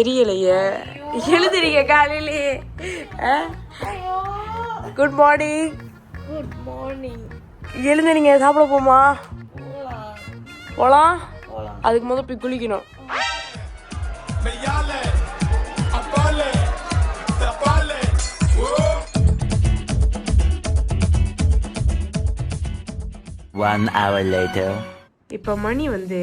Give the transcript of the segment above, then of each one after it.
தெரியலையே. எழுதுறீங்க காலையிலேயே. Good morning. Good morning. எழுந்து நீங்க சாப்பிட போமா? போலாம். அதுக்கு முதல்ல போய் குளிக்கணும். One hour later. இப்போ மணி வந்து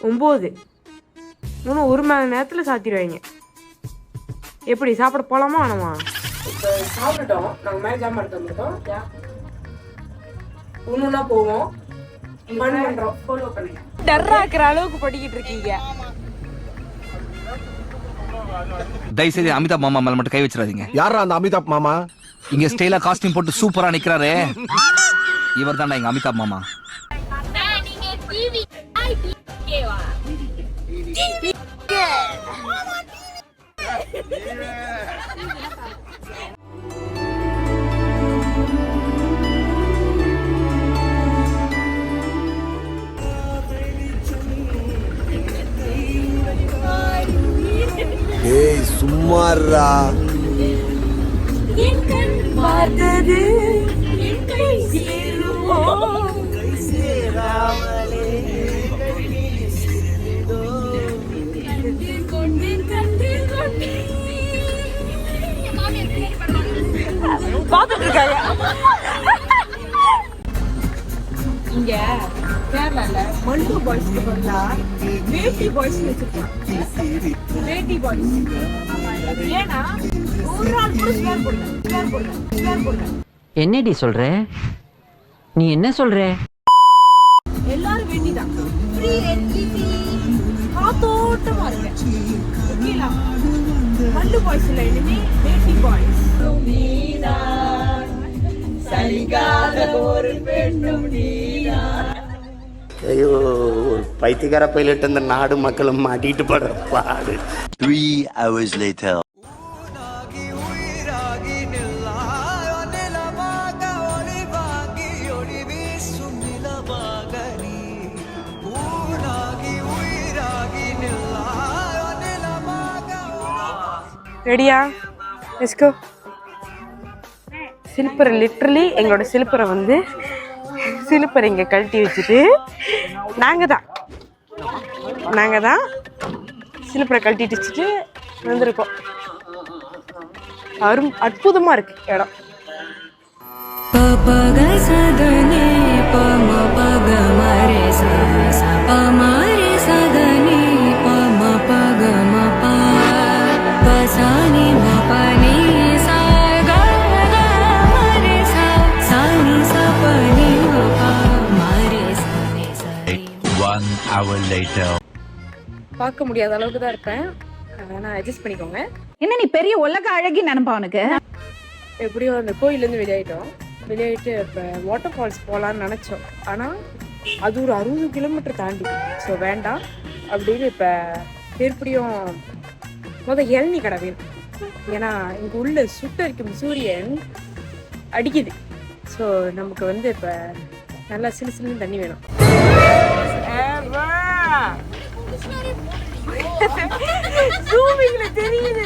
9. இன்னும் 1 மணி நேரத்தில் சாத்திடுவாங்க. எப்படி சாப்பிட போகலாமா வேணாமா? இப்போ சாப்பிட்டோம். நாங்கள் மேலே ஜாமான் எடுத்து வந்துட்டோம். ஒன்றுனா போவோம். பண்ணுறோம். ஃபாலோ பண்ணுங்க. டர்ராக்குற அளவுக்கு படிக்கிட்டு இருக்கீங்க. தயவுசெய்து அமிதாப் மாமா மேல மட்டும் கை வச்சிடாதீங்க. யாரா அந்த அமிதாப் மாமா? இங்க ஸ்டைலா காஸ்டியூம் போட்டு சூப்பரா நிக்கிறாரு. இவர் தான்டா எங்க அமிதாப் மாமா. ஏய் சும்மாறா. பார்த்தது கை சேருமோ கை சேராமலே பார்த்துட்டு இருக்காங்க. இங்க கேரளால மல்லு பாய்ஸ்க்கு பதிலா வேட்டி பாய்ஸ் வச்சிருக்காங்க. வேட்டி பாய்ஸ் ஏன்னா ஒரு நாள் கூட ஸ்வேர் போடல. என்னடி சொல்ற? நீ என்ன சொல்ற? எல்லாரும் வேட்டி தான். ஃப்ரீ என்ஜிபி காத்தோட்டமா இருக்கு. ஓகேலா மல்லு பாய்ஸ் இல்ல, இனிமே வேட்டி பாய்ஸ். சரிகாத ஒரு பெண்ணும் நீடா. ஐயோ, ஒரு பைத்தியக்கார பைலட் அந்த நாடு மக்களும் மாட்டிட்டு படுற பாடு. 3 hours later. ரெடியா? Let's go. சிலிப்பரை லிட்ரலி எங்களோட சிலிப்பரை வந்து சிலிப்பரை இங்கே கழட்டி வச்சுட்டு நாங்கள் தான் சிலிப்பரை கழட்டிட்டு வச்சுட்டு வந்திருக்கோம். அற்புதமாக இருக்கு இடம். பார்க்க முடியாத அளவுக்கு தான் இருப்பேன். நான் அட்ஜஸ்ட் பண்ணிக்கோங்க. என்ன நீ பெரிய உலக அழகி நினைப்பா உனக்கு? எப்படியோ அந்த கோயிலேருந்து வெளியாயிட்டு இப்போ வாட்டர் ஃபால்ஸ் போகலான்னு நினச்சோம். ஆனால் அது ஒரு 60 கிலோமீட்டர் தாண்டி. ஸோ வேண்டாம் அப்படின்னு இப்போ எப்படியும் இளநீ கடை வேணும். ஏன்னா இங்கே உள்ள சுட்டரிக்கும் சூரியன் அடிக்குது. ஸோ நமக்கு வந்து இப்போ நல்லா சிலு சிலுன்னு தண்ணி வேணும். தெரியுது.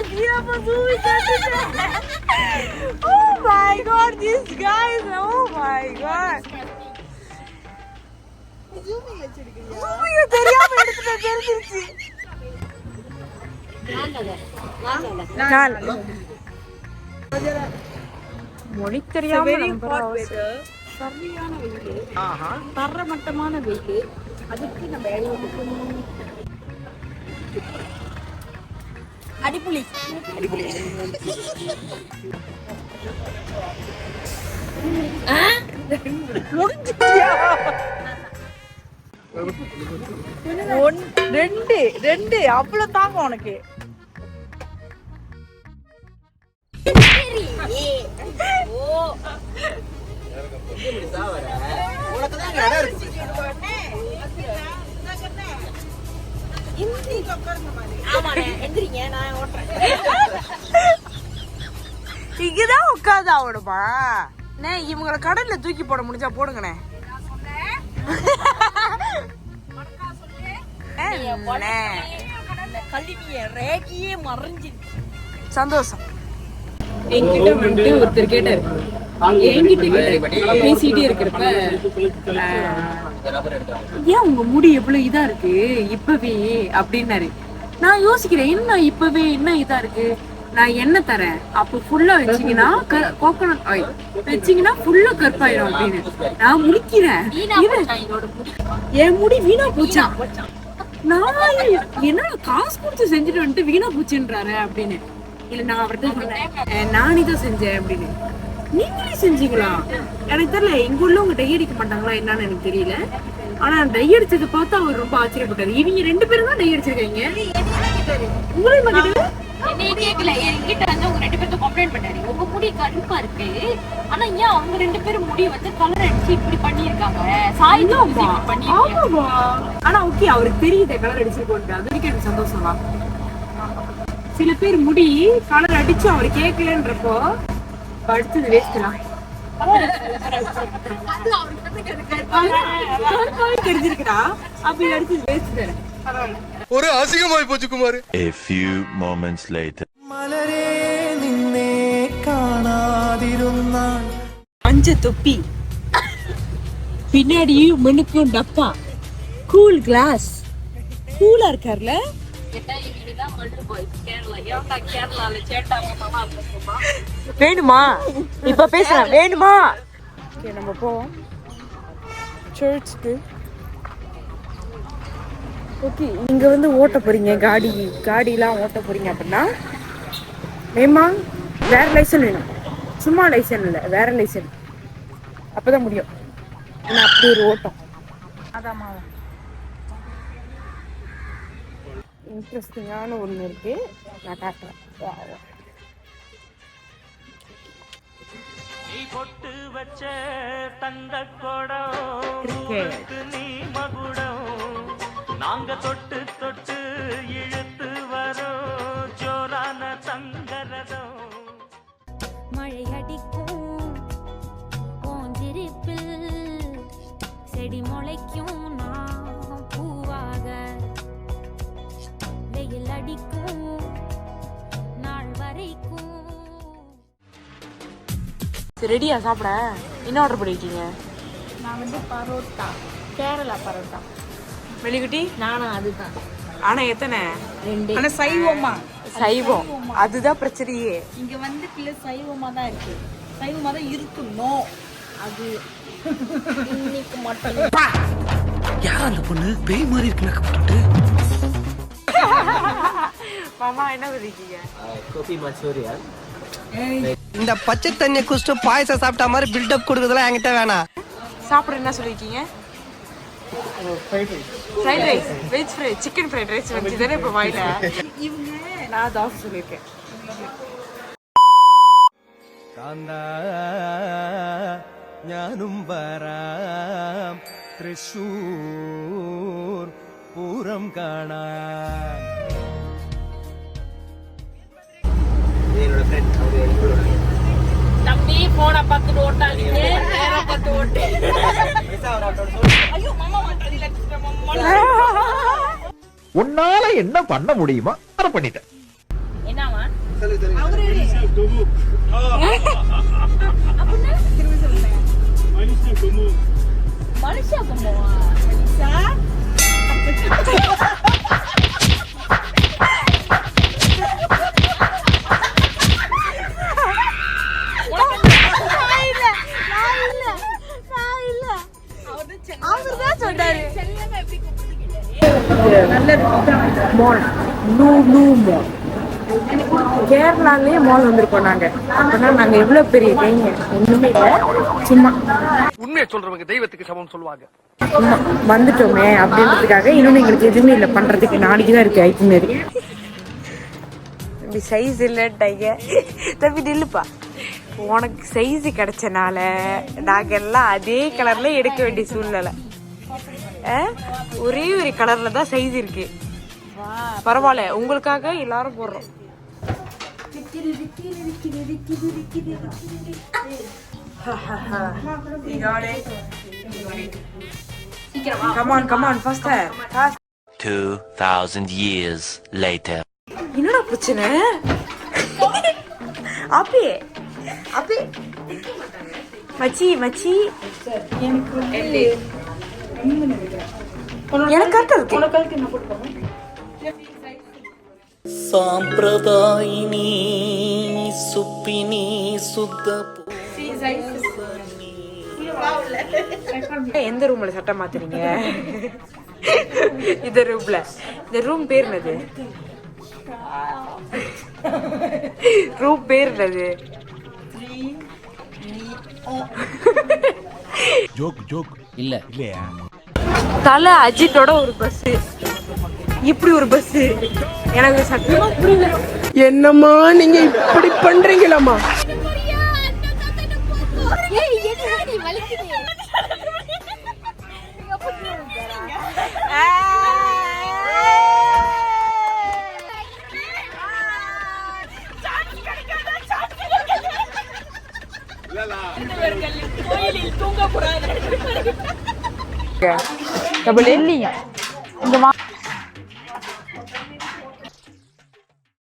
Oh my god, these guys. Oh my god. Zooming தெரியாம எடுத்துட்டு தெரிஞ்சிருச்சு. மொழி தெரியாம சரியான வெயில். தரமட்டமான வெயில். அதுக்கு நம்ம அடிப்புலி ரெண்டு அவ்வளவு தாங்க உனக்கு. இங்கதான் உட்காந்து ஆகணுமா? இவங்களை கடல்ல தூக்கி போட முடிஞ்சா போடுங்கண்ணே. சந்தோஷம். என்கிட்ட வந்துட்டு ஒருத்தர் கேட்டாரு, என்கிட்ட பேசிட்டே இருக்கிறப்ப ஏன் உங்க முடி எவ்வளவு இதா இருக்கு இப்பவே அப்படின்னாரு. நான் யோசிக்கிறேன், என்ன இப்பவே என்ன இதா இருக்கு, நான் என்ன தரேன், அப்ப ஃபுல்லா வச்சீங்கன்னா கோகோனட் ஆயில் வச்சீங்கன்னா ஃபுல்லா கருப்பாயிரும் அப்படின்னு. நான் முடிக்கிறேன், என் முடி வீணா போச்சா, நான் என்ன காசு கொடுத்து செஞ்சுட்டு வந்துட்டு வீணா போச்சுன்றாரு அப்படின்னு. இல்ல நான் அவர்கிட்ட சொன்னேன், நானே தான் செஞ்சேன் அப்படின்னு. நீங்களே செஞ்சீங்களா? எனக்கு தெரியல, எங்க உள்ளவங்க டை அடிக்க மாட்டாங்களா என்னன்னு எனக்கு தெரியல. ஆனா டை அடிச்சதை பார்த்து அவர் ரொம்ப ஆச்சரியப்பட்டாரு. இவங்க 2 பேரும் தான் டை அடிச்சிருக்காங்க. உங்களே கேக்கல, என்கிட்ட வந்து உங்க 2 பேரும் கம்ப்ளைண்ட் பண்ணாரு, உங்க முடி கருப்பா இருக்கு, ஆனா ஏன் அவங்க 2 பேரும் முடி வந்து கலர் அடிச்சு இப்படி பண்ணிருக்காங்க, ஆனா ஓகே அவருக்கு தெரியுது கலர் அடிச்சிருக்கோம், அது வரைக்கும் எனக்கு சந்தோஷம் தான். சில பேர் முடி கலர் அடிச்சு அவர் கேட்கலன்றப்போ அடுத்தது வேஸ்ட்லாம் தெரிஞ்சிருக்கா அப்படி அடுத்தது வேஸ்ட் தானே. ஒரு அசிங்கமாய் போச்சு Kumar. A few moments later. மலரே நின்னே காணாதிருந்தாள். மஞ்ச தொப்பி, பின்னாடி மினுக்கும் டப்பா, கூல் கிளாஸ், கூலா இருக்கார்ல. வேணுமா இப்ப பேசுறேன், வேணுமா? நம்ம போவோம் சர்ச்சுக்கு. ஓகே, நீங்க வந்து ஓட்ட போறீங்க, காடிலாம் ஓட்ட போறீங்க அப்படின்னா வேமா வேற லைசன் வேணும், சும்மா லைசன் இல்லை, வேற லைசன், அப்பதான் முடியும். ஏன்னா அப்படி ஒரு ஓட்டம் அதாம்மா இன்ட்ரெஸ்டிங்கான ஒன்று இருக்கு, நான் காட்டுறேன். நாங்க தொட்டு தொட்டு இழுத்து வரோம் ஜோரான தங்கரதம். மழை அடிக்கும் ஓஞ்சிருப்பில் செடி முளைக்கும் நான் பூவாக, வெயில் அடிக்கும் நாள் வரைக்கும். ரெடியா சாப்பிட? என்ன ஆர்டர் பண்ணிருக்கீங்க? நான் வந்து பரோட்டா, கேரளா பரோட்டா. வெளிக்குட்டி நானும் அதுதான். ஆனா எத்தனை? 2. ஆனா சைவமா? சைவம், அதுதான் பிரச்சனையே. இங்க வந்து சைவமா தான் இருக்கு, சைவமா தான் இருக்கணும். அது இன்னைக்கு மட்டும். யார் அந்த பொண்ணு பேய் மாதிரி இருக்கு மேக்கப் போட்டு? மாமா என்ன பண்ணிருக்கீங்க? கோபி மச்சூரியா. இந்த பச்சை தண்ணியை குடிச்சிட்டு பாயசம் சாப்பிட்ட மாதிரி பில்டப் கொடுக்குறதுலாம் என்கிட்ட வேணாம். சாப்பிட என்ன சொல்லிருக்கீங்க? Fried rice, veg fry, chicken fried rice வந்து தானே இப்போ வாயில. நான் தோசை சொல்லியிருக்கேன். കാന്താ ഞാനും വരാം തൃശ്ശൂർ പൂരം കാണാൻ. தம்பி போன 10 ஓட்டாதீங்க, வேற 10 ஓட்டு. ஐயோ மாமா மாட்டாதீங்க. உன்னால என்ன பண்ண முடியுமோ அதை பண்ணிட்டேன். என்னவா? மனுஷா கும்பவா? கேரளாலயே மால் வந்திருக்கோம் நாங்க. அப்பனா நாங்க எவ்வளவு பெரிய கைங்க, ஒண்ணுமே இல்ல, சும்மா உண்மையை சொல்றவங்க தெய்வத்துக்கு சமம் சொல்லுவாங்க. சும்மா வந்துட்டோமே அப்படின்றதுக்காக. இன்னொன்னு எங்களுக்கு எதுவுமே இல்லை பண்றதுக்கு, நாளைக்குதான் இருக்கு ஐட்டம். இப்படி சைஸ் இல்லைட்டாங்க. தம்பி நில்லுப்பா, உனக்கு சைஸ் கிடைச்சனால நாங்க எல்லாம் அதே கலர்ல எடுக்க வேண்டிய சூழ்நிலை. ஒரே ஒரு கலர்ல தான் சைஸ் இருக்கு. பரவாயில்ல, உங்களுக்காக எல்லாரும் போடுறோம். Come on, faster. 2,000 years later. என்னடா பிரச்சனை? அப்பே அப்பே மச்சி மச்சி எனக்கு கரெக்டா இருக்கு. உனக்கு என்ன போட்டுக்கோங்க. சாம்பிரதாயினி சுப்பினி சுத்த எந்த ரூம்ல சட்டை மாத்துறீங்க? இந்த ரூம்ல. இந்த ரூம் பேர் என்னது? ரூம் பேர் என்னது? இல்ல தல அஜித்தோட ஒரு பஸ், இப்படி ஒரு பஸ் எனக்கு சத்தியமா புரியல. என்னம்மா நீங்க இப்படி பண்றீங்களாம்மா? டபுள் இல்லையா?